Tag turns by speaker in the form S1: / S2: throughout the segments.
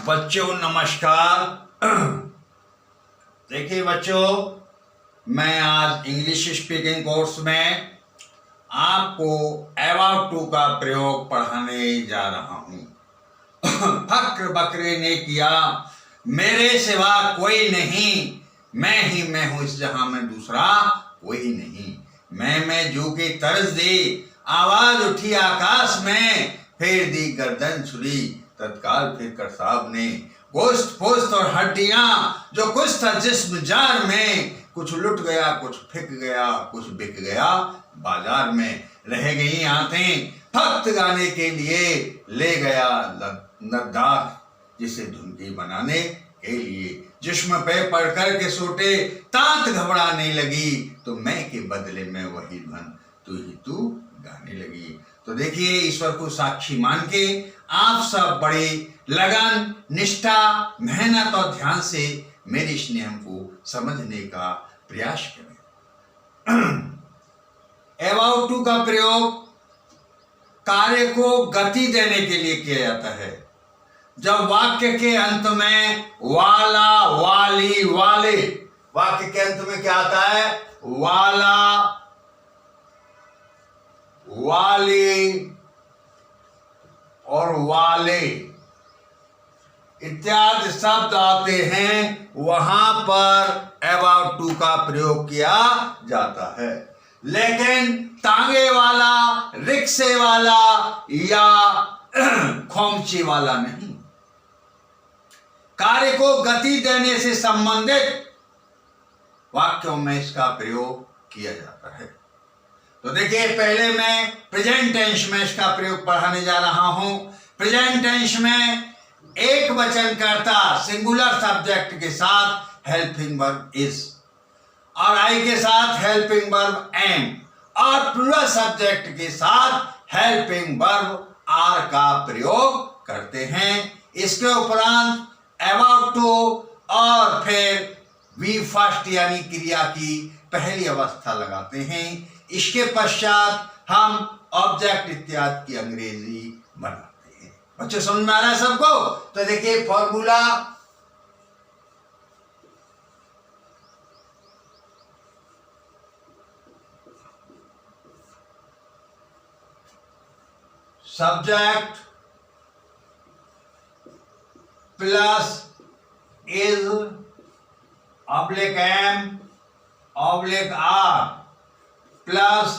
S1: बच्चों नमस्कार। देखिए बच्चों, मैं आज इंग्लिश स्पीकिंग कोर्स में आपको अबाउट टू का प्रयोग पढ़ाने जा रहा हूँ। फक्र बकरे ने किया, मेरे सिवा कोई नहीं, मैं हूँ इस जहां में दूसरा कोई नहीं। मैं जू की तर्ज दी, आवाज उठी आकाश में, फेर दी गर्दन छुरी, तत्काल फिर कर साहब ने। गोश्त पोस्त और हड्डियां जो कुछ था जिस्म जार में, कुछ लुट गया, कुछ फिक गया, कुछ बिक गया बाजार में। रह गई आंखें फक्त गाने के लिए, ले गया नद्दार जिसे धुन की बनाने के लिए। जिस्म पे पढ़ कर के सोटे तात घबराने लगी, तो मैं के बदले में वही धन तू गाने लगी। तो देखिए, ईश्वर को साक्षी मान के आप सब बड़े लगन, निष्ठा, मेहनत और ध्यान से मेरे स्नेह को समझने का प्रयास करें। अबाउट टू का प्रयोग कार्य को गति देने के लिए किया जाता है। जब वाक्य के अंत में वाला, वाली, वाले, वाक्य के अंत में क्या आता है? वाला, वाली और वाले इत्यादि शब्द आते हैं, वहां पर अबाउट टू का प्रयोग किया जाता है। लेकिन तांगे वाला, रिक्शे वाला या खोमची वाला नहीं। कार्य को गति देने से संबंधित वाक्यों में इसका प्रयोग किया जाता है। तो देखिए, पहले मैं प्रेजेंट टेंस में इसका प्रयोग पढ़ाने जा रहा हूं। प्रेजेंट टेंस में एक वचन कर्ता सिंगुलर सब्जेक्ट के साथ हेल्पिंग वर्ब इज, और आई के साथ हेल्पिंग वर्ब एम, और प्लूरल सब्जेक्ट के साथ हेल्पिंग वर्ब आर का प्रयोग करते हैं। इसके उपरांत अबाउट टू और फिर वी फर्स्ट यानी क्रिया की पहली अवस्था लगाते हैं। इसके पश्चात हम ऑब्जेक्ट इत्यादि की अंग्रेजी बनाते हैं। बच्चों समझ में आ रहा है सबको? तो देखिए formula, subject plus is oblique am oblique are plus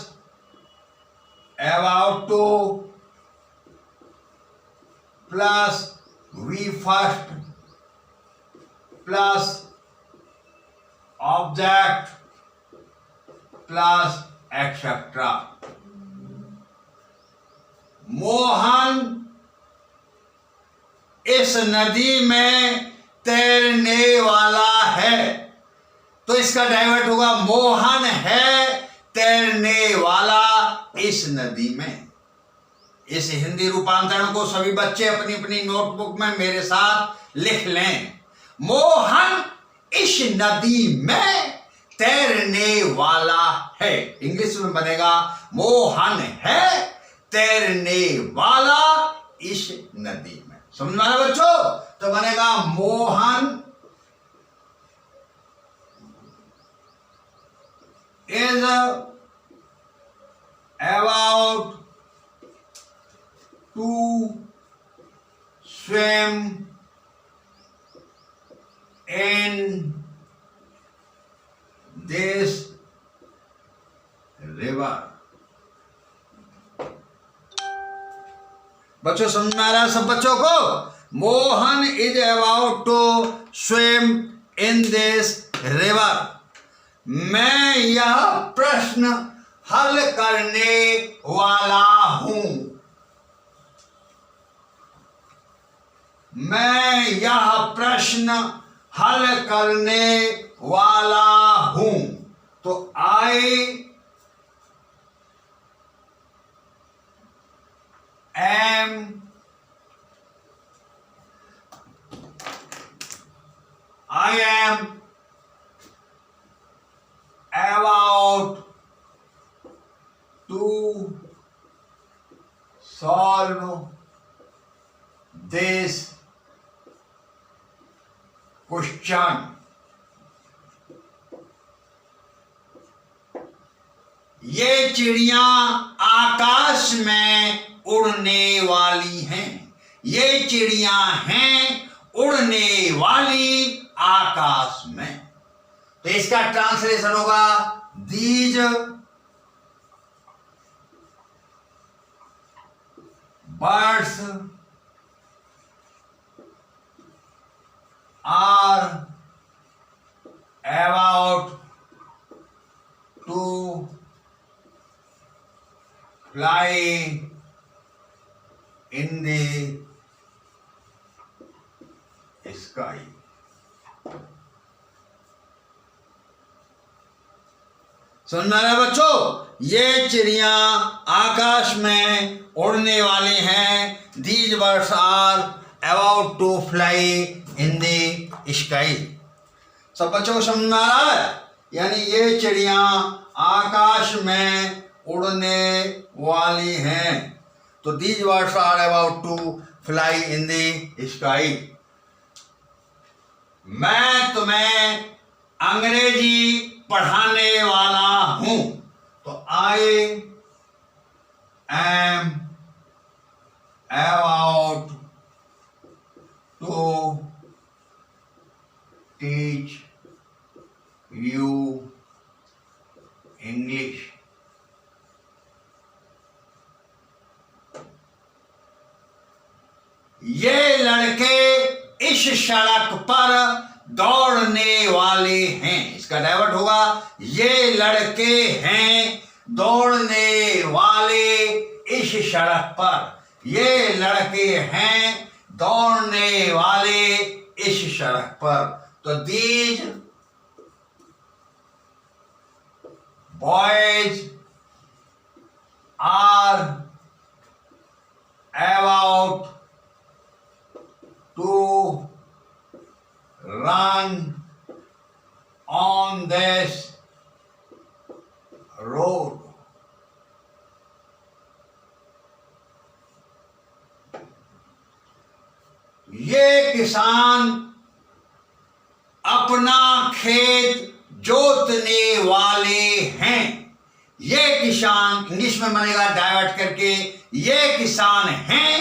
S1: about to plus V first plus object plus etcetera. Mohan इस नदी में तैरने वाला है, तो इसका डाइवर्ट होगा मोहन है तैरने वाला इस नदी में। इस हिंदी रूपांतरण को सभी बच्चे अपनी अपनी नोटबुक में मेरे साथ लिख लें। मोहन इस नदी में तैरने वाला है। इंग्लिश में बनेगा मोहन है तैरने वाला इस नदी में। समझ में आया बच्चों? तो बनेगा Mohan is about to swim in this river। बच्चों समझ में आ रहा है सब बच्चों को? Mohan is about to swim in this river. मैं यह प्रश्न हल करने वाला हूं। मैं यह प्रश्न हल करने वाला हूं। तो I am about to solve this question. ये चिड़िया आकाश में उड़ने वाली हैं। ये चिड़िया हैं उड़ने वाली आकाश में। तो इसका ट्रांसलेशन होगा these birds are about to fly in the sky। सुनना है बच्चों, ये चिड़िया आकाश में उड़ने वाली हैं। These birds are about to fly in the sky। सब बच्चों को समझ में आ रहा है? यानी ये चिड़िया आकाश में उड़ने वाली हैं। तो these birds are about to fly in the sky। मैं तुम्हें अंग्रेजी पढ़ाने वाला हूं। तो I am about to teach you English। ये लड़के इस सड़क पर दौड़ने वाले हैं। इसका डाइवर्ट होगा, ये लड़के हैं दौड़ने वाले इस सड़क पर। ये लड़के हैं दौड़ने वाले इस सड़क पर। तो these boys are about to run on this road। ये किसान अपना खेत जोतने वाले हैं। ये किसान इंग्लिश में बनेगा डाइवर्ट करके, ये किसान हैं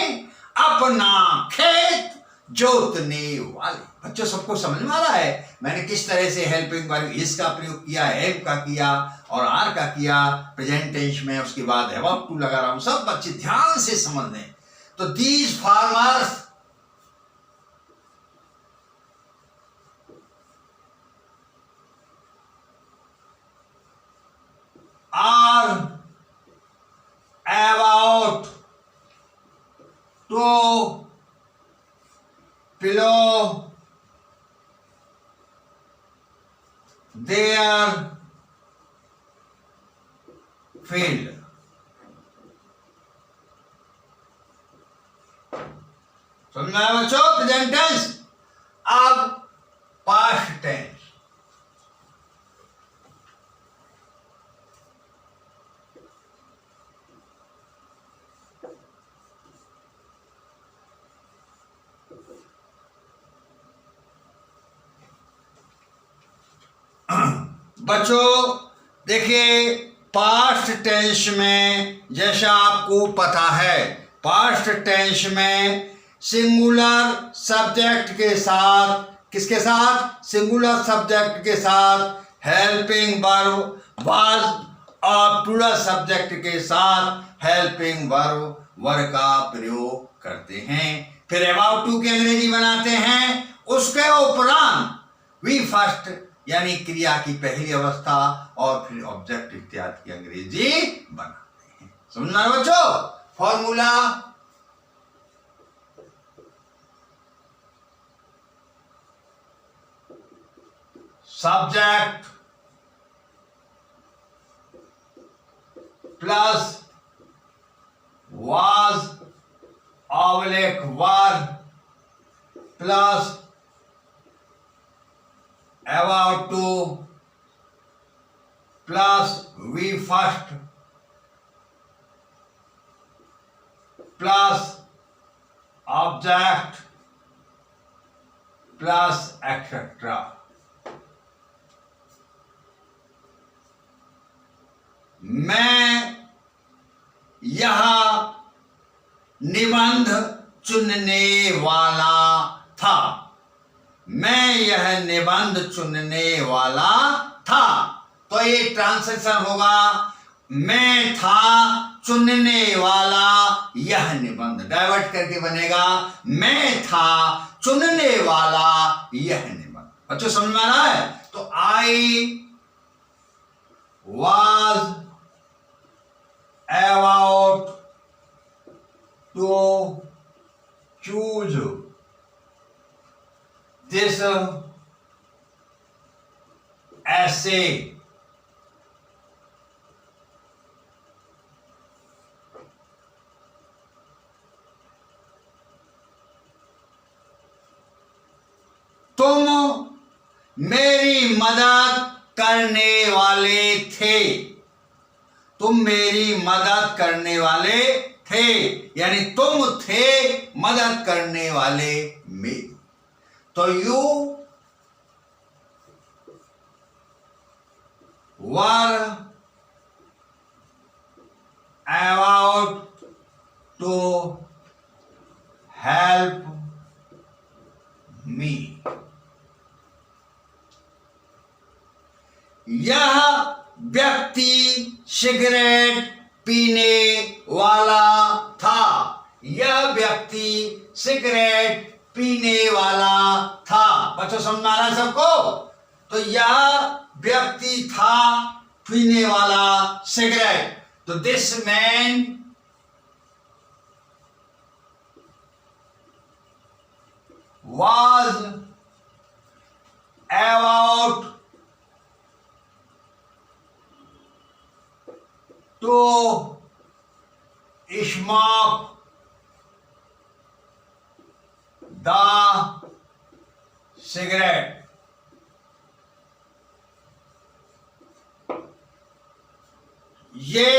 S1: अपना खेत जोतने वाले। बच्चों सबको समझ में आ रहा है मैंने किस तरह से हेल्पिंग वर्ब इज का प्रयोग किया, हेल्प का किया और आर का किया प्रेजेंट टेंस में, उसके बाद अबाउट टू लगा रहा हूं। सब बच्चे ध्यान से समझ लें। तो these farmers are about to plow their field। समझ में आया बच्चों? Present tense. अब पास्ट टेंस। बच्चों देखिए, पास्ट टेंस में जैसा आपको पता है, पास्ट टेंस में सिंगुलर सब्जेक्ट के साथ, किसके साथ? सिंगुलर सब्जेक्ट के साथ हेल्पिंग वर्ब वाज और प्लूरल सब्जेक्ट के साथ हेल्पिंग वर्ब वर का प्रयोग करते हैं। फिर अबाउट टू की अंग्रेजी बनाते हैं, उसके उपरांत वी फर्स्ट यानी क्रिया की पहली अवस्था और फिर ऑब्जेक्ट इत्यादि की अंग्रेजी बनाते हैं। समझना बच्चों? Formula subject plus was oblique were plus about to plus we first plus object plus etcetera. मैं यह निबंध चुनने वाला था। मैं यह निबंध चुनने वाला था। तो ये ट्रांसलेशन होगा, मैं था चुनने वाला यह निबंध। डाइवर्ट करके बनेगा, मैं था चुनने वाला यह निबंध। बच्चों समझ में आ रहा है? तो आई was about to choose this essay. तुम मेरी मदद करने वाले थे। तुम मेरी मदद करने वाले थे, यानी तुम थे मदद करने वाले मेरी। तो you were about to help me. यह व्यक्ति सिगरेट पीने वाला था। यह व्यक्ति सिगरेट पीने वाला था। बच्चों समझ में आ रहा है सबको? तो यह व्यक्ति था पीने वाला सिगरेट। तो this man was about to smoke the cigarette. ये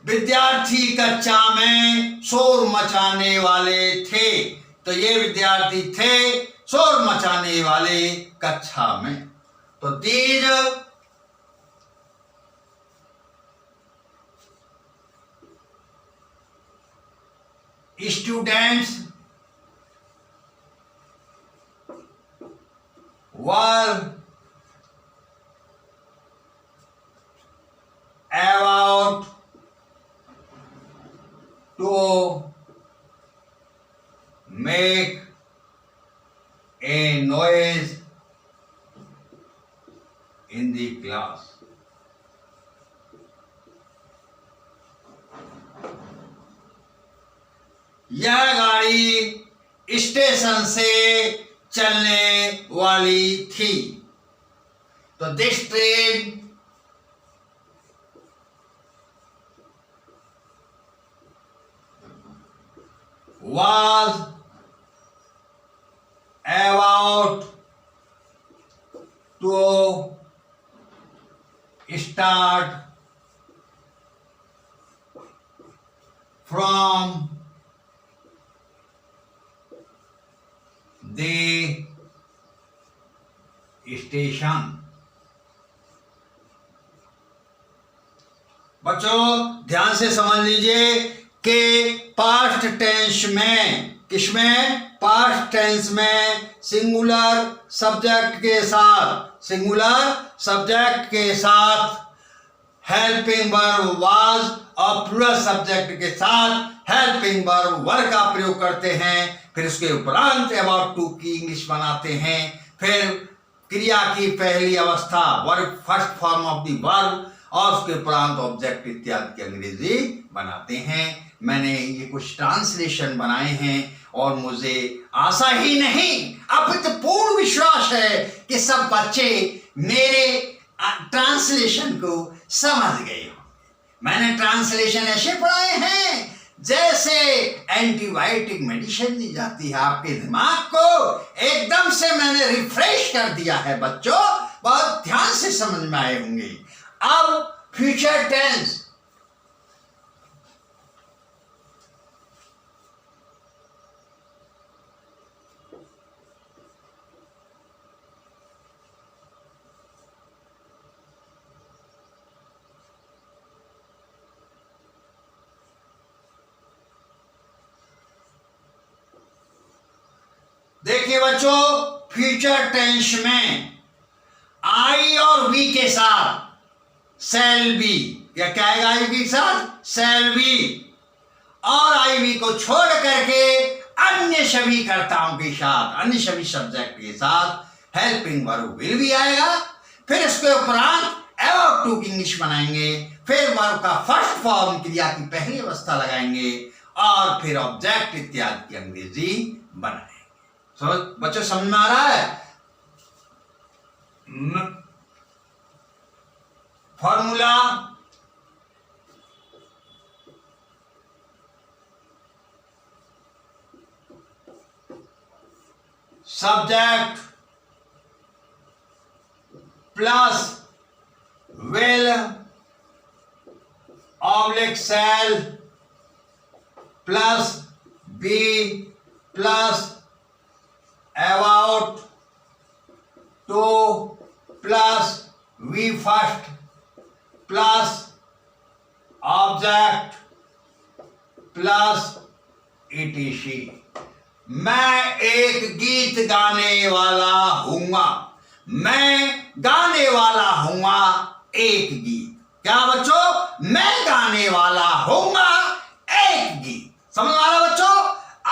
S1: विद्यार्थी कक्षा में शोर मचाने वाले थे। तो ये विद्यार्थी थे शोर मचाने वाले कक्षा में। तो these students were about to make a noise in the class. यह गाड़ी स्टेशन से चलने वाली थी। तो this train was about to start from the station. बच्चों ध्यान से समझ लीजिए कि पास्ट टेंस में, किसमें? पास्ट टेंस में सिंगुलर सब्जेक्ट के साथ हेल्पिंग वर्ब वाज और प्लस सब्जेक्ट के साथ हेल्पिंग वर्ब वर का प्रयोग करते हैं। फिर उसके उपरांत अबाउट टू की इंग्लिश बनाते हैं। फिर क्रिया की पहली अवस्था verb, first form of the verb, और उसके उपरांत ऑब्जेक्ट इत्यादि की अंग्रेजी बनाते हैं। मैंने ये कुछ ट्रांसलेशन बनाए हैं और मुझे आशा ही नहीं अपितु पूर्ण विश्वास है कि सब बच्चे मेरे ट्रांसलेशन को समझ गए होंगे। मैंने ट्रांसलेशन ऐसे पढ़ाए हैं जैसे एंटीबायोटिक मेडिसिन दी जाती है। आपके दिमाग को एकदम से मैंने रिफ्रेश कर दिया है बच्चों, बहुत ध्यान से समझ में आए होंगे। अब फ्यूचर टेंस, बच्चों फ्यूचर टेंस में आई और वी के साथ शैल बी, या क्या आएगा आई के साथ शैल बी, और आई वी को छोड़ करके अन्य सभी कर्ताओं के साथ, अन्य सभी सब्जेक्ट के साथ हेल्पिंग वर्ब विल भी आएगा। फिर इसके उपरांत अबाउट टू की इंग्लिश बनाएंगे, फिर वर्ब का फर्स्ट फॉर्म क्रिया की पहली अवस्था लगाएंगे और फिर ऑब्जेक्ट इत्यादि की अंग्रेजी बनाएंगे। बच्चों समझ में आ रहा है? Formula subject plus will oblique shall plus be plus about to plus V first plus object plus ETC. मैं एक गीत गाने वाला हूंगा, मैं गाने वाला हूंगा एक गीत। क्या बच्चों? मैं गाने वाला हूंगा एक गीत। समझ आ रहा बच्चों?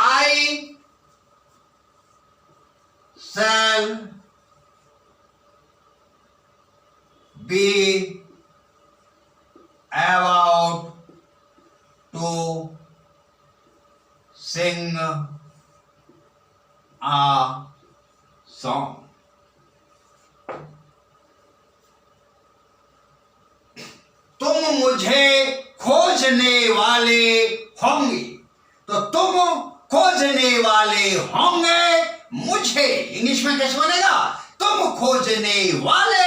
S1: I shall be about to sing a song. तुम मुझे खोजने वाले होंगे, तो तुम खोजने वाले होंगे मुझे। इंग्लिश में कैसे बनेगा? तुम खोजने वाले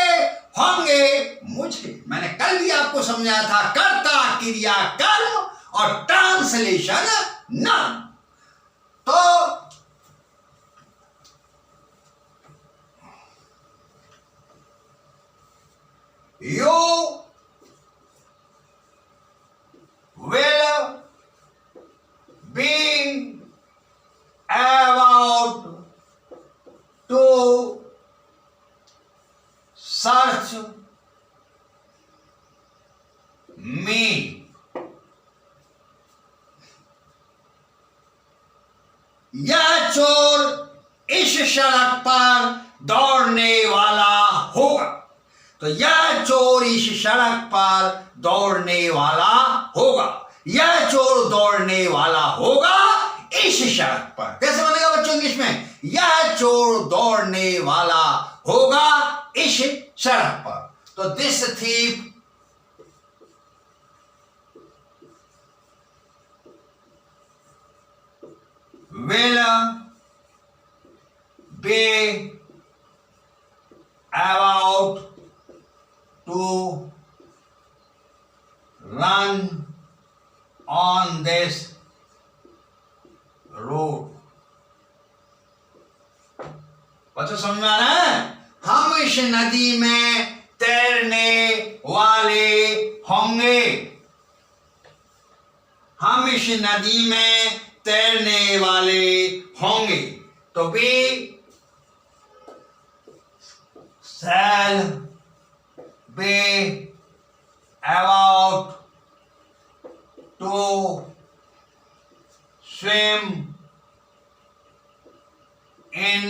S1: होंगे मुझे। मैंने कल भी आपको समझाया था, कर्ता क्रिया कर्म और ट्रांसलेशन नाउन। तो you will be about to search me. यह चोर इस सड़क पर दौड़ने वाला होगा, तो यह चोर इस सड़क पर दौड़ने वाला होगा। यह चोर दौड़ने वाला होगा इस सड़क पर। कैसे बनेगा बच्चों इंग्लिश में? यह चोर दौड़ने वाला होगा इस सड़क पर। तो this thief will be about to run on this road. बच्चों समझ में आ रहा है? हम इस नदी में तैरने वाले होंगे। हम इस नदी में तैरने वाले होंगे। तो भी shall be about to swim in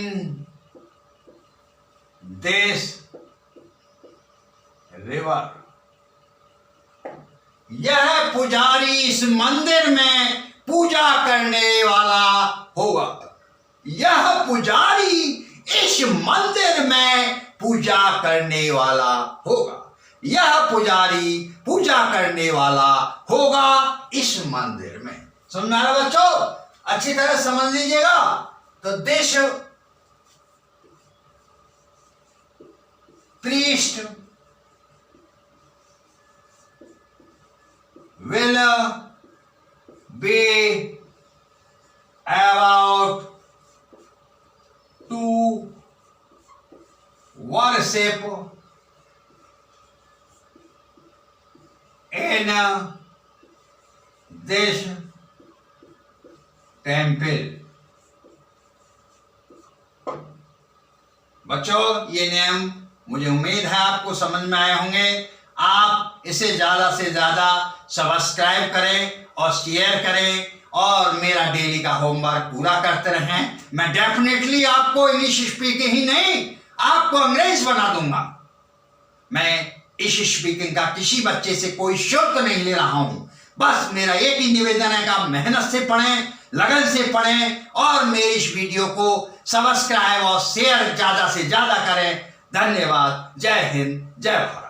S1: this river. यह पुजारी इस मंदिर में पूजा करने वाला होगा। यह पुजारी इस मंदिर में पूजा करने वाला होगा। यह पुजारी पूजा करने वाला होगा इस मंदिर में। समझ आ रहा बच्चों? अच्छी तरह समझ लीजिएगा। तो this priest will be about to worship in this temple. बच्चों, ये नियम मुझे उम्मीद है आपको समझ में आए होंगे। आप इसे ज़्यादा से ज़्यादा सब्सक्राइब करें और शेयर करें और मेरा डेली का होमवर्क पूरा करते रहें। मैं डेफिनेटली आपको इंग्लिश स्पीकिंग ही नहीं, आपको अंग्रेज बना दूंगा। मैं इस स्पीकिंग का किसी बच्चे से कोई शुल्क नहीं ले रहा हूं। बस मेरा एक ही निवेदन है कि आप मेहनत से पढ़ें, लगन से पढ़ें और मेरी इस वीडियो को सब्सक्राइब और शेयर ज़्यादा से ज़्यादा करें। धन्यवाद। जय हिंद, जय भारत।